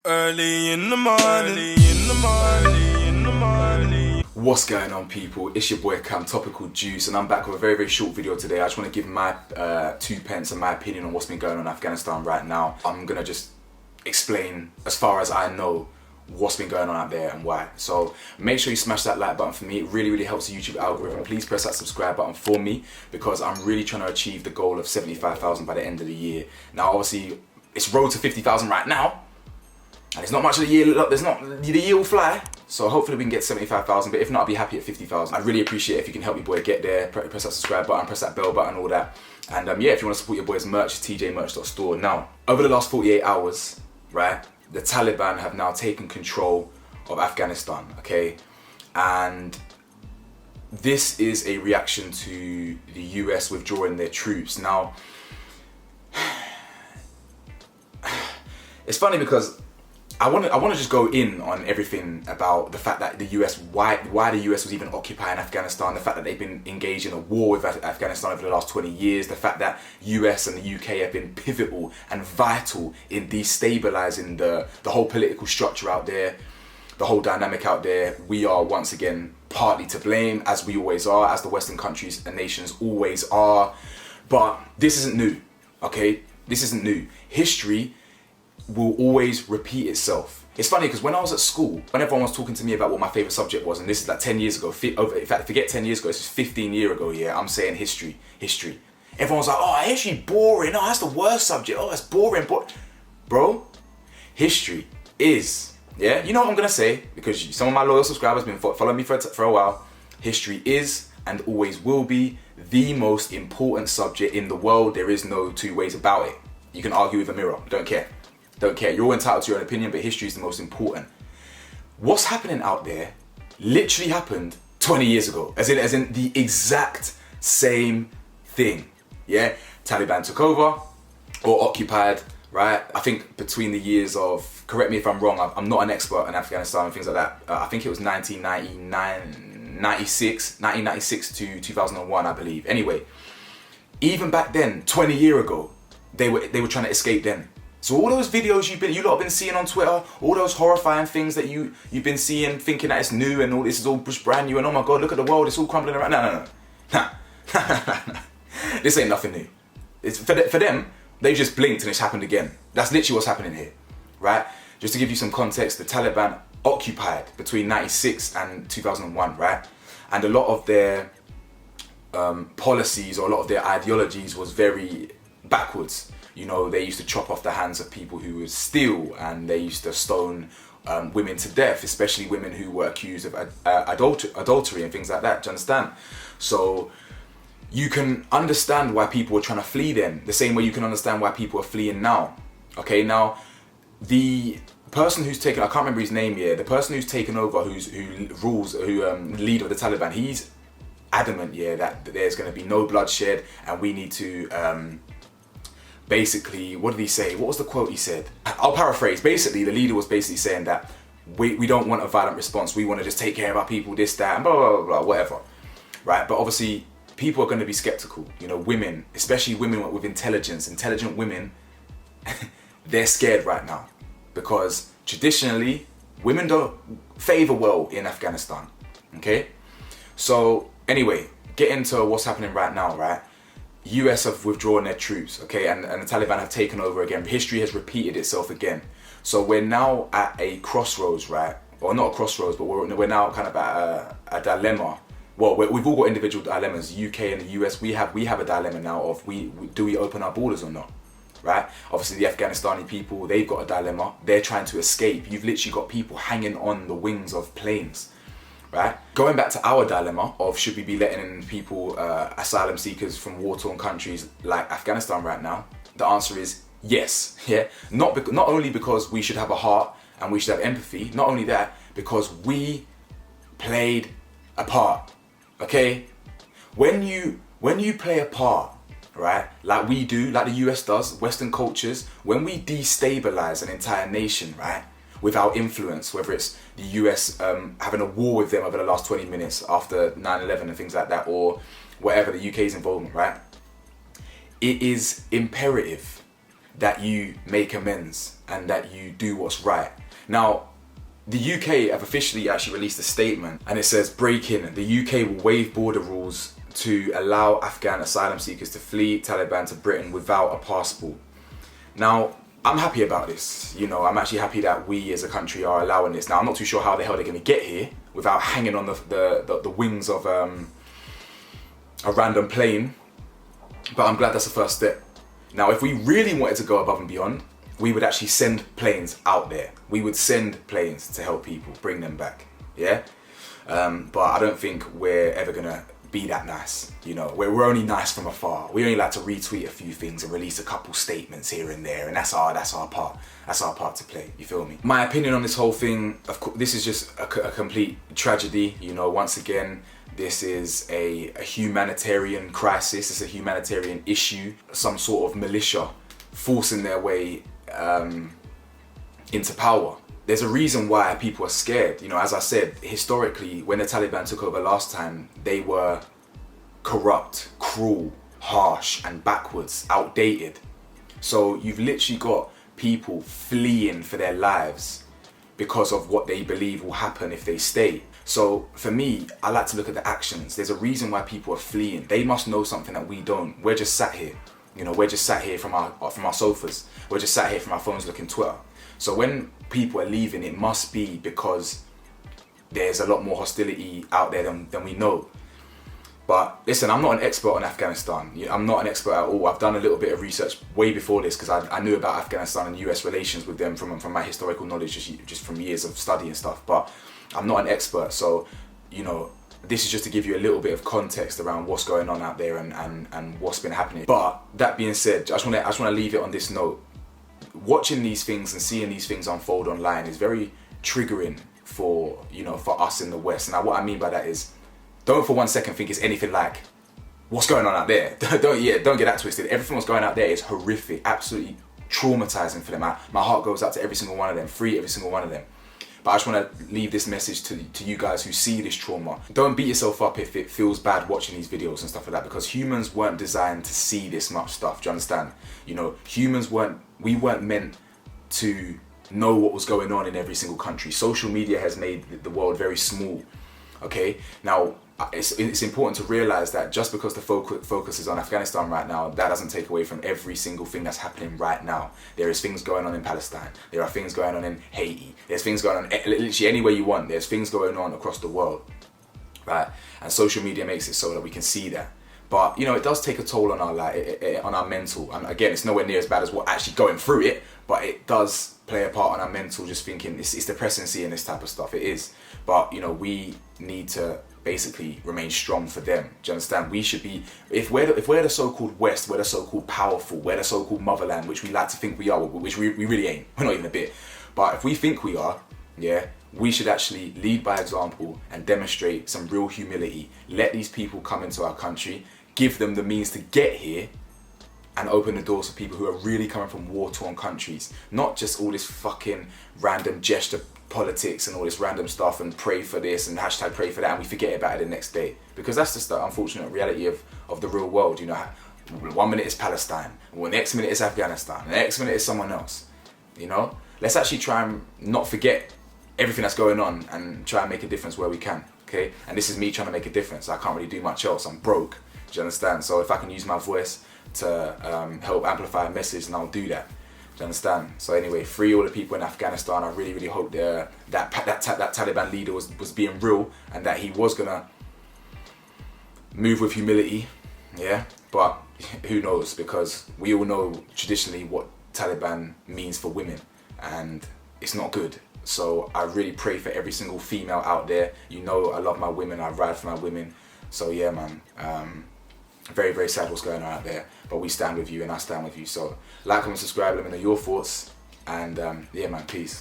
Early in the morning, early in the morning, in the morning. What's going on, people? It's your boy Cam, Topical Juice, and I'm back with a very short video today. I just want to give my 2 pence and my opinion on what's been going on in Afghanistan right now. I'm gonna just explain, as far as I know, what's been going on out there and why. So make sure you smash that like button for me. It really helps the YouTube algorithm. Please press that subscribe button for me, because I'm really trying to achieve the goal of 75,000 by the end of the year. Now, obviously, it's road to 50,000 right now. And it's not much of the year, look, the year will fly. So hopefully we can get 75,000, but if not, I'll be happy at 50,000. I'd really appreciate it if you can help your boy get there. Press that subscribe button, press that bell button, all that. And yeah, if you want to support your boy's merch, it's tjmerch.store. Now, over the last 48 hours, right, the Taliban have now taken control of Afghanistan, okay? And this is a reaction to the US withdrawing their troops. Now, it's funny because I want to just go in on everything about the fact that the US, why the US was even occupying Afghanistan, the fact that they've been engaged in a war with Afghanistan over the last 20 years, the fact that US and the UK have been pivotal and vital in destabilizing the whole political structure out there, the whole dynamic out there. We are once again partly to blame, as we always are, as the Western countries and nations always are. But this isn't new, okay? This isn't new. History will always repeat itself. It's funny because when I was at school, when everyone was talking to me about what my favourite subject was, and this is like 10 years ago, in fact, forget 10 years ago, it's just 15 years ago, yeah, I'm saying history. Everyone was like, oh, history boring, oh, that's the worst subject, oh, that's boring, bro, history is, yeah, you know what I'm gonna say, because some of my loyal subscribers have been following me for a while, history is and always will be the most important subject in the world. There is no two ways about it. You can argue with a mirror, don't care. You're all entitled to your own opinion, but history is the most important. What's happening out there literally happened 20 years ago, as in the exact same thing. Yeah, Taliban took over or occupied, right? I think between the years of, correct me if I'm wrong, I'm not an expert in Afghanistan and things like that. I think it was 1996 to 2001, I believe. Anyway, even back then, 20 years ago, they were trying to escape then. So all those videos you lot have been seeing on Twitter, all those horrifying things that you've been seeing, thinking that it's new and all this is all brand new and oh my God, look at the world, it's all crumbling around. No. This ain't nothing new. It's for them, they just blinked and it's happened again. That's literally what's happening here, right? Just to give you some context, the Taliban occupied between 96 and 2001, right? And a lot of their policies or a lot of their ideologies was very backwards. You know, they used to chop off the hands of people who would steal, and they used to stone women to death, especially women who were accused of adultery and things like that. Do you understand? So you can understand why people were trying to flee then, the same way you can understand why people are fleeing now. Okay, now the person who's taken, I can't remember his name here, the person who's taken over, who leader of the Taliban, he's adamant, yeah, that there's going to be no bloodshed and we need to basically, what did he say? What was the quote he said? I'll paraphrase. Basically, the leader was basically saying that we don't want a violent response. We want to just take care of our people, this, that, and blah, blah, blah, blah, whatever. Right? But obviously, people are going to be skeptical. You know, women, especially women with intelligence, intelligent women, they're scared right now. Because traditionally, women don't favor well in Afghanistan. Okay? So, anyway, get into what's happening right now, right? US have withdrawn their troops, okay, and the Taliban have taken over again. History has repeated itself again. So we're now at a crossroads, right? Or not a crossroads, but we're now kind of at a dilemma. Well, we've all got individual dilemmas. UK and the US, we have a dilemma now of do we open our borders or not, right? Obviously, the Afghanistani people, they've got a dilemma. They're trying to escape. You've literally got people hanging on the wings of planes. Right? Going back to our dilemma of should we be letting in people, asylum seekers from war-torn countries like Afghanistan right now, the answer is yes. Yeah, not only because we should have a heart and we should have empathy, not only that, because we played a part. Okay, when you play a part, right, like we do, like the US does, Western cultures, when we destabilize an entire nation, right, with our influence, whether it's the US having a war with them over the last 20 minutes after 9/11 and things like that, or whatever, the UK's involvement, right? It is imperative that you make amends and that you do what's right. Now, the UK have officially actually released a statement, and it says, breaking, the UK will waive border rules to allow Afghan asylum seekers to flee Taliban to Britain without a passport. Now, I'm happy about this. You know, I'm actually happy that we as a country are allowing this. Now, I'm not too sure how the hell they're going to get here without hanging on the wings of a random plane, but I'm glad that's the first step. Now, if we really wanted to go above and beyond, we would actually send planes out there. We would send planes to help people, bring them back, yeah? But I don't think we're ever gonna be that nice, you know? We're only nice from afar. We only like to retweet a few things and release a couple statements here and there, and that's our part. That's our part to play, you feel me? My opinion on this whole thing, of course, this is just a complete tragedy, you know? Once again, this is a humanitarian crisis, it's a humanitarian issue, some sort of militia forcing their way into power. There's a reason why people are scared. You know, as I said, historically, when the Taliban took over last time, they were corrupt, cruel, harsh, and backwards, outdated. So you've literally got people fleeing for their lives because of what they believe will happen if they stay. So for me, I like to look at the actions. There's a reason why people are fleeing. They must know something that we don't. We're just sat here. You know, we're just sat here from our sofas. We're just sat here from our phones looking Twitter. So when people are leaving, it must be because there's a lot more hostility out there than we know. But listen, I'm not an expert on Afghanistan. I'm not an expert at all. I've done a little bit of research way before this because I knew about Afghanistan and US relations with them from my historical knowledge, just from years of study and stuff. But I'm not an expert, so, you know, this is just to give you a little bit of context around what's going on out there and what's been happening. But that being said, I just want to leave it on this note. Watching these things and seeing these things unfold online is very triggering for us in the West. Now, what I mean by that is, don't for one second think it's anything like what's going on out there. Don't get that twisted. Everything what's going out there is horrific, absolutely traumatizing for them. My heart goes out to every single one of them, every single one of them. But I just want to leave this message to you guys who see this trauma. Don't beat yourself up if it feels bad watching these videos and stuff like that, because humans weren't designed to see this much stuff. Do you understand? You know, we weren't meant to know what was going on in every single country. Social media has made the world very small. Okay? Now, it's important to realize that just because the focus is on Afghanistan right now, that doesn't take away from every single thing that's happening right now. There is things going on in Palestine. There are things going on in Haiti. There's things going on literally anywhere you want. There's things going on across the world, right? And social media makes it so that we can see that. But, you know, it does take a toll on our mental. And again, it's nowhere near as bad as what actually going through it, but it does play a part on our mental, just thinking it's depressing seeing this type of stuff. It is. But, you know, we need to basically remain strong for them. Do you understand? We should be, if we're the so-called West, we're the so-called powerful, we're the so-called motherland, which we like to think we are, which we really ain't. We're not even a bit. But if we think we are, yeah, we should actually lead by example and demonstrate some real humility. Let these people come into our country, give them the means to get here, and open the doors for people who are really coming from war-torn countries. Not just all this fucking random gesture politics and all this random stuff and pray for this and hashtag pray for that, and we forget about it the next day. Because that's just the unfortunate reality of the real world. You know, 1 minute it's Palestine, the next minute it's Afghanistan, the next minute it's someone else. You know, let's actually try and not forget everything that's going on and try and make a difference where we can. Okay, and this is me trying to make a difference. I can't really do much else. I'm broke. Do you understand? So if I can use my voice to help amplify a message, then I'll do that. Do you understand? So anyway, free all the people in Afghanistan. I really, really hope that Taliban leader was being real and that he was gonna move with humility. Yeah, but who knows? Because we all know traditionally what Taliban means for women, and it's not good. So I really pray for every single female out there. You know, I love my women. I ride for my women. So yeah, man. Very, very sad what's going on out there, but we stand with you and I stand with you. So like, comment, subscribe, let me know your thoughts, and yeah, man, peace.